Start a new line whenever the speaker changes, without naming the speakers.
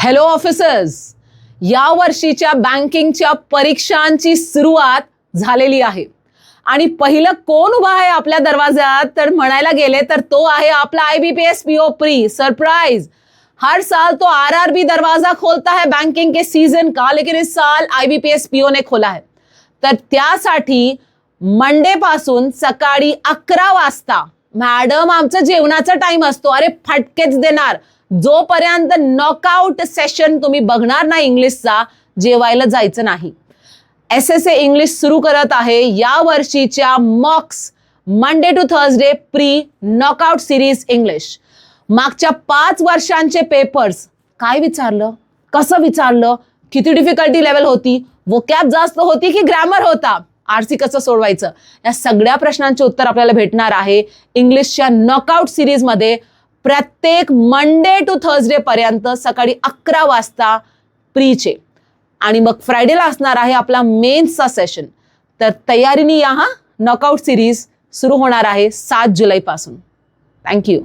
Hello officers, या वर्षीच्या बँकिंगच्या परीक्षांची सुरुवात झालेली आहे आणि पहिलं कोण उभा आहे आपल्या दरवाजात तर म्हणायला गेले तर तो आहे आपला IBPS PO प्री। सरप्राइज, हर साल तो RRB दरवाजा खोलता है बैंकिंग के सीजन का, लेकिन इस साल IBPS PO ने खोला है। तर त्यासाठी मंडे पासून सकाळी 11 वाजता मॅडम आमचा जेवणाचा टाइम असतो, अरे फटकेच देणार, जोपर्यंत नॉकआउट सेशन तुम्ही बघणार ना इंग्लिशचा, जेवायला जायचं नाही। SSA इंग्लिश सुरू करत आहे या वर्षीच्या mocks Monday to Thursday pre knockout series English. मागच्या 5 वर्षांचे पेपर्स काय विचारलं, कसं विचारलं, किती डिफिकल्टी लेवल होती, वोकॅब जास्त होती की ग्रामर होता, RC कसं सोडवायचं, या सगळ्या प्रश्नांचे उत्तर आपल्याला भेटणार आहे इंग्लिशच्या नॉकआउट सिरीज मध्ये प्रत्येक मंडे टू थर्सडे पर्यंत सकाळी 11 वाजता प्रीचे। आणि मग फ्रायडेला असणार आहे आपला मेन्सचा सेशन। तर तयारीने या, नॉकआउट सिरीज सुरू होणार आहे 7 जुलै पासून। थँक्यू।